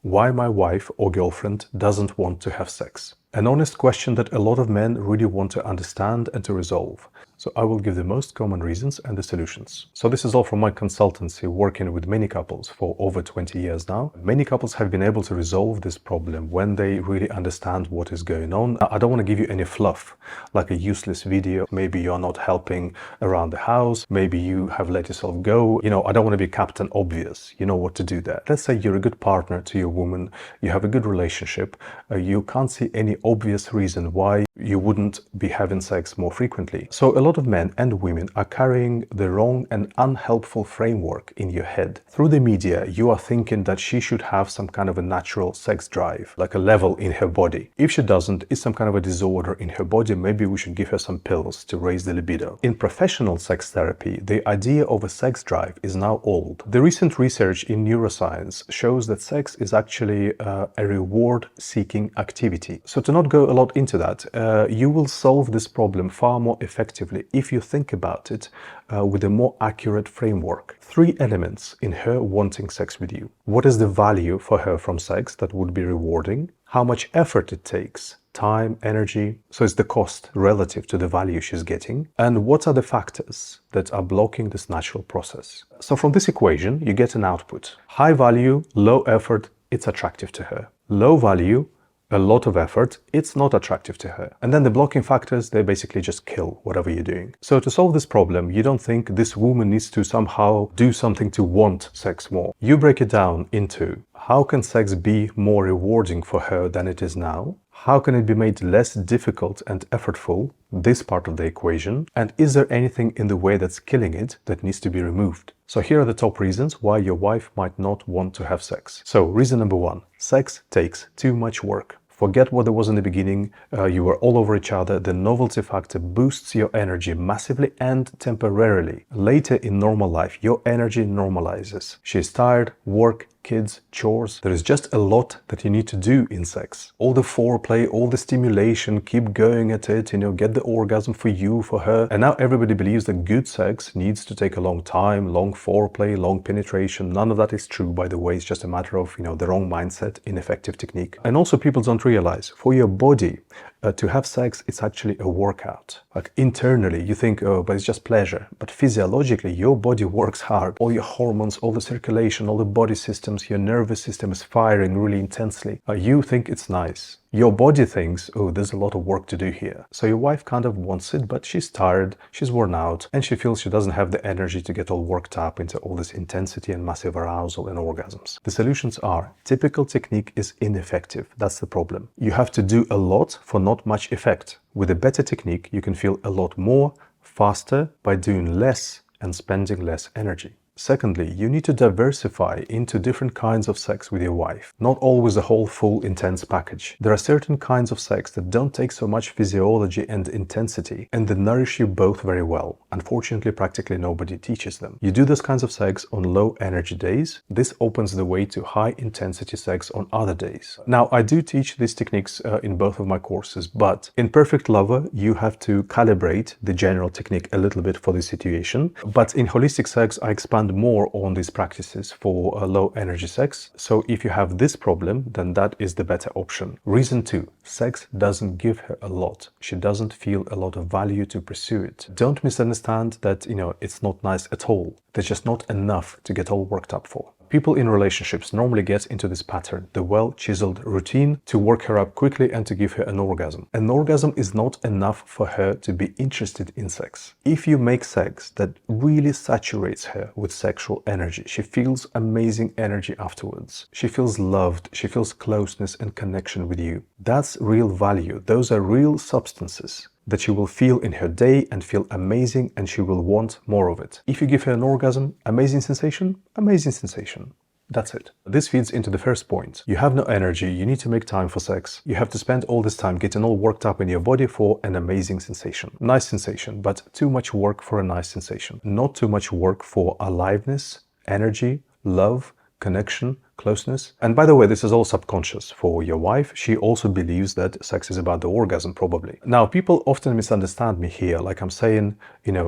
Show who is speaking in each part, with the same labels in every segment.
Speaker 1: Why my wife or girlfriend doesn't want to have sex. An honest question that a lot of men really want to understand and to resolve. So I will give the most common reasons and the solutions. So this is all from my consultancy, working with many couples for over 20 years now. Many couples have been able to resolve this problem when they really understand what is going on. I don't want to give you any fluff, like a useless video. Maybe you're not helping around the house. Maybe you have let yourself go. I don't want to be Captain Obvious. You know what to do there. Let's say you're a good partner to your woman. You have a good relationship. You can't see any obvious reason why you wouldn't be having sex more frequently. So a lot of men and women are carrying the wrong and unhelpful framework in your head. Through the media, you are thinking that she should have some kind of a natural sex drive, like a level in her body. If she doesn't, it's some kind of a disorder in her body. Maybe we should give her some pills to raise the libido. In professional sex therapy, the idea of a sex drive is now old. The recent research in neuroscience shows that sex is actually a reward-seeking activity. So to not go a lot into that, you will solve this problem far more effectively if you think about it with a more accurate framework. 3 elements in her wanting sex with you. What is the value for her from sex that would be rewarding? How much effort it takes? Time, energy, so it's the cost relative to the value she's getting. And what are the factors that are blocking this natural process? So from this equation, you get an output. High value, low effort, it's attractive to her. Low value, a lot of effort, it's not attractive to her. And then the blocking factors, they basically just kill whatever you're doing. So to solve this problem, you don't think this woman needs to somehow do something to want sex more. You break it down into how can sex be more rewarding for her than it is now? How can it be made less difficult and effortful, this part of the equation? And is there anything in the way that's killing it that needs to be removed? So here are the top reasons why your wife might not want to have sex. So reason number 1, sex takes too much work. Forget what there was in the beginning. You were all over each other. The novelty factor boosts your energy massively and temporarily. Later in normal life, your energy normalizes. She's tired, work, kids, chores. There is just a lot that you need to do in sex. All the foreplay, all the stimulation, keep going at it, get the orgasm for you, for her. And now everybody believes that good sex needs to take a long time, long foreplay, long penetration. None of that is true, by the way. It's just a matter of, the wrong mindset, ineffective technique. And also people don't realize, for your body, to have sex, it's actually a workout. Like internally, you think, oh, but it's just pleasure. But physiologically, your body works hard. All your hormones, all the circulation, all the body systems, your nervous system is firing really intensely. You think it's nice. Your body thinks, oh, there's a lot of work to do here. So your wife kind of wants it, but she's tired, she's worn out, and she feels she doesn't have the energy to get all worked up into all this intensity and massive arousal and orgasms. The solutions are, typical technique is ineffective. That's the problem. You have to do a lot for not much effect. With a better technique, you can feel a lot more, faster, by doing less and spending less energy. Secondly, you need to diversify into different kinds of sex with your wife, not always a whole full intense package. There are certain kinds of sex that don't take so much physiology and intensity and that nourish you both very well. Unfortunately, practically nobody teaches them. You do those kinds of sex on low energy days. This opens the way to high intensity sex on other days. Now, I do teach these techniques in both of my courses, but in Perfect Lover, you have to calibrate the general technique a little bit for the situation. But in Holistic Sex, I expand more on these practices for low energy sex. So if you have this problem, then that is the better option. Reason 2, sex doesn't give her a lot. She doesn't feel a lot of value to pursue it. Don't misunderstand that, it's not nice at all. There's just not enough to get all worked up for. People in relationships normally get into this pattern, the well-chiseled routine, to work her up quickly and to give her an orgasm. An orgasm is not enough for her to be interested in sex. If you make sex that really saturates her with sexual energy, she feels amazing energy afterwards. She feels loved, she feels closeness and connection with you. That's real value. Those are real substances that she will feel in her day and feel amazing, and she will want more of it. If you give her an orgasm, amazing sensation, amazing sensation. That's it. This feeds into the first point. You have no energy, you need to make time for sex. You have to spend all this time getting all worked up in your body for an amazing sensation. Nice sensation, but too much work for a nice sensation. Not too much work for aliveness, energy, love, connection, closeness. And by the way, this is all subconscious. For your wife, she also believes that sex is about the orgasm, probably. Now, people often misunderstand me here, like I'm saying,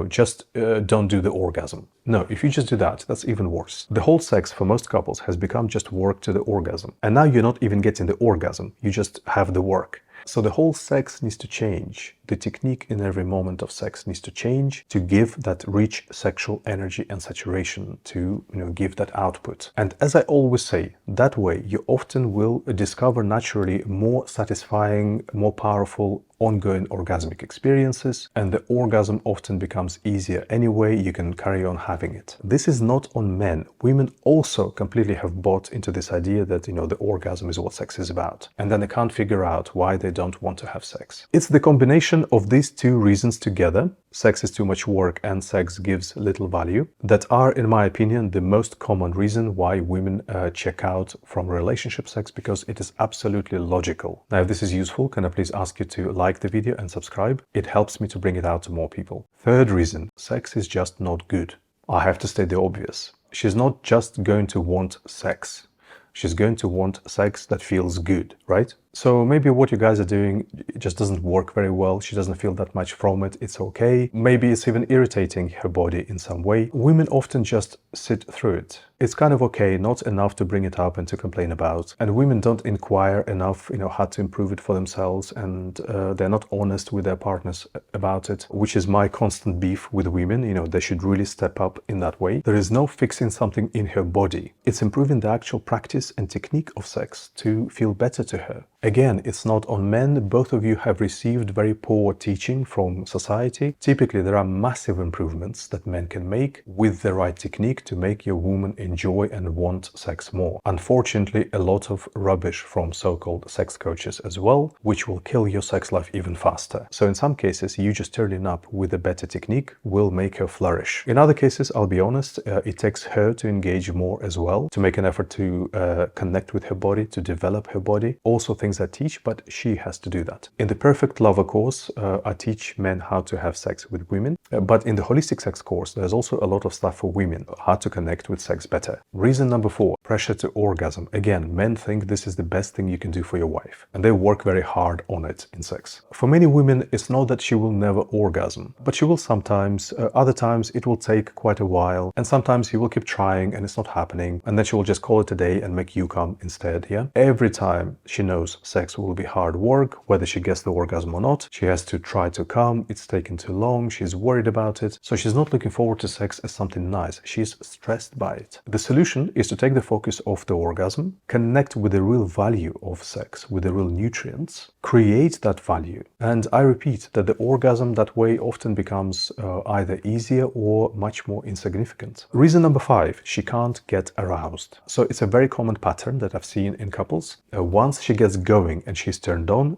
Speaker 1: just don't do the orgasm. No, if you just do that, that's even worse. The whole sex for most couples has become just work to the orgasm. And now you're not even getting the orgasm, you just have the work. So the whole sex needs to change. The technique in every moment of sex needs to change to give that rich sexual energy and saturation, to give that output. And as I always say, that way you often will discover naturally more satisfying, more powerful, ongoing orgasmic experiences, and the orgasm often becomes easier anyway. You can carry on having it. This is not on men. Women also completely have bought into this idea that the orgasm is what sex is about, and then they can't figure out why they don't want to have sex. It's the combination of these two reasons together, sex is too much work and sex gives little value, that are, in my opinion, the most common reason why women check out from relationship sex, because it is absolutely logical. Now, if this is useful, can I please ask you to like the video and subscribe? It helps me to bring it out to more people. Third reason, sex is just not good. I have to state the obvious. She's not just going to want sex. She's going to want sex that feels good, right? So maybe what you guys are doing, it just doesn't work very well. She doesn't feel that much from it. It's okay. Maybe it's even irritating her body in some way. Women often just sit through it. It's kind of okay, not enough to bring it up and to complain about. And women don't inquire enough, how to improve it for themselves, and they're not honest with their partners about it, which is my constant beef with women. They should really step up in that way. There is no fixing something in her body. It's improving the actual practice and technique of sex to feel better to her. Again, it's not on men. Both of you have received very poor teaching from society. Typically, there are massive improvements that men can make with the right technique to make your woman enjoy and want sex more. Unfortunately, a lot of rubbish from so-called sex coaches as well, which will kill your sex life even faster. So in some cases, you just turning up with a better technique will make her flourish. In other cases, I'll be honest, it takes her to engage more as well, to make an effort to connect with her body, to develop her body. Also things I teach, but she has to do that. In the Perfect Lover course, I teach men how to have sex with women, but in the Holistic Sex course, there's also a lot of stuff for women, how to connect with sex better. Reason number 4, pressure to orgasm. Again, men think this is the best thing you can do for your wife, and they work very hard on it in sex. For many women, it's not that she will never orgasm, but she will sometimes. Other times it will take quite a while, and sometimes you will keep trying and it's not happening, and then she will just call it a day and make you come instead. Every time she knows sex will be hard work, whether she gets the orgasm or not. She has to try to come, it's taken too long, she's worried about it. So she's not looking forward to sex as something nice, she's stressed by it. The solution is to take the focus off the orgasm, connect with the real value of sex, with the real nutrients, create that value. And I repeat that the orgasm that way often becomes either easier or much more insignificant. Reason number 5, she can't get aroused. So it's a very common pattern that I've seen in couples. Once she gets going and she's turned on,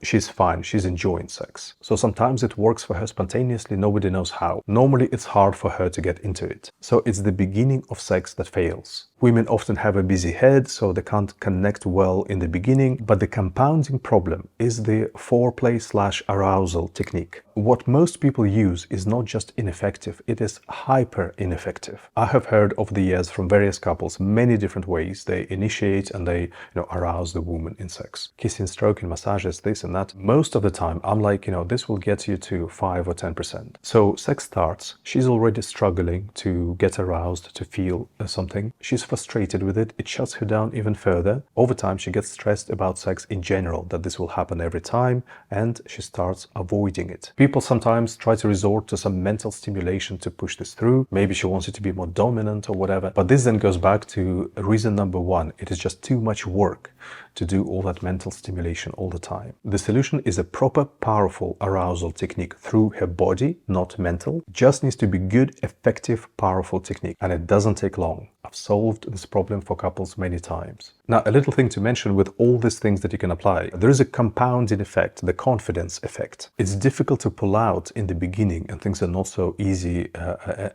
Speaker 1: she's fine, she's enjoying sex. So sometimes it works for her spontaneously, nobody knows how. Normally it's hard for her to get into it. So it's the beginning of sex that fails. Women often have a busy head, so they can't connect well in the beginning, but the compounding problem is the foreplay/arousal technique. What most people use is not just ineffective, it is hyper ineffective. I have heard over the years from various couples many different ways they initiate and they arouse the woman in sex. Kissing, stroking, massages, this and that. Most of the time I'm like, this will get you to 5 or 10%. So sex starts, she's already struggling to get aroused, to feel something. She's frustrated with it, it shuts her down even further. Over time she gets stressed about sex in general, that this will happen every time, and she starts avoiding it. People sometimes try to resort to some mental stimulation to push this through. Maybe she wants it to be more dominant or whatever, but this then goes back to reason number 1. It is just too much work to do all that mental stimulation all the time. The solution is a proper, powerful arousal technique through her body, not mental. Just needs to be good, effective, powerful technique, and it doesn't take long. I've solved this problem for couples many times. Now, a little thing to mention with all these things that you can apply, there is a compounding effect, the confidence effect. It's difficult to pull out in the beginning and things are not so easy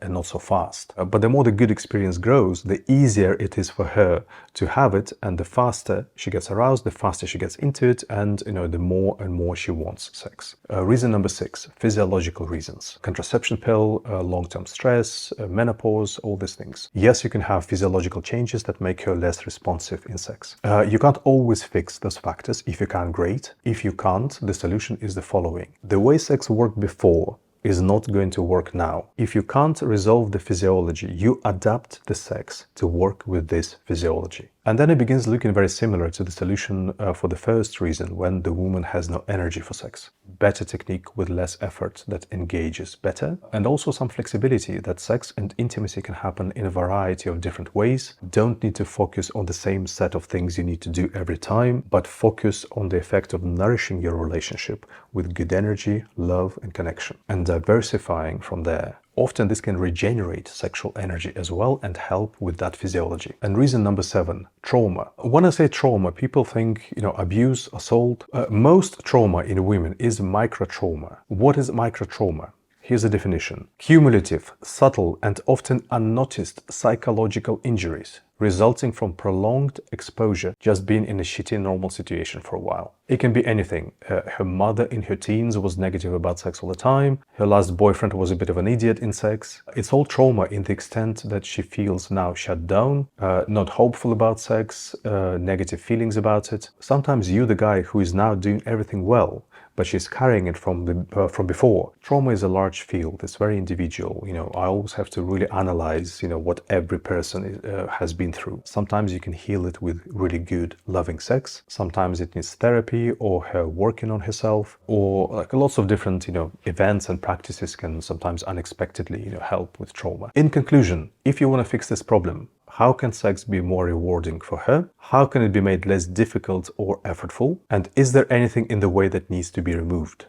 Speaker 1: and not so fast. But the more the good experience grows, the easier it is for her to have it and the faster she gets aroused, the faster she gets into it, and the more and more she wants sex. Reason number 6, physiological reasons. Contraception pill, long-term stress, menopause, all these things. Yes, you can have physiological changes that make her less responsive in sex. You can't always fix those factors. If you can, great. If you can't, the solution is the following. The way sex worked before is not going to work now. If you can't resolve the physiology, you adapt the sex to work with this physiology. And then it begins looking very similar to the solution for the first reason, when the woman has no energy for sex. Better technique with less effort that engages better, and also some flexibility that sex and intimacy can happen in a variety of different ways. Don't need to focus on the same set of things you need to do every time, but focus on the effect of nourishing your relationship with good energy, love, and connection, and diversifying from there. Often this can regenerate sexual energy as well and help with that physiology. And reason number 7, trauma. When I say trauma, people think, abuse, assault. Most trauma in women is micro-trauma. What is micro-trauma? Here's a definition. Cumulative, subtle, and often unnoticed psychological injuries resulting from prolonged exposure, just being in a shitty normal situation for a while. It can be anything. Her mother in her teens was negative about sex all the time. Her last boyfriend was a bit of an idiot in sex. It's all trauma in the extent that she feels now shut down, not hopeful about sex, negative feelings about it. Sometimes you, the guy who is now doing everything well, but she's carrying it from before. Trauma is a large field. It's very individual. I always have to really analyze, what every person has been through. Sometimes you can heal it with really good, loving sex. Sometimes it needs therapy or her working on herself, or lots of different, events and practices can sometimes unexpectedly, help with trauma. In conclusion, if you want to fix this problem, how can sex be more rewarding for her? How can it be made less difficult or effortful? And is there anything in the way that needs to be removed?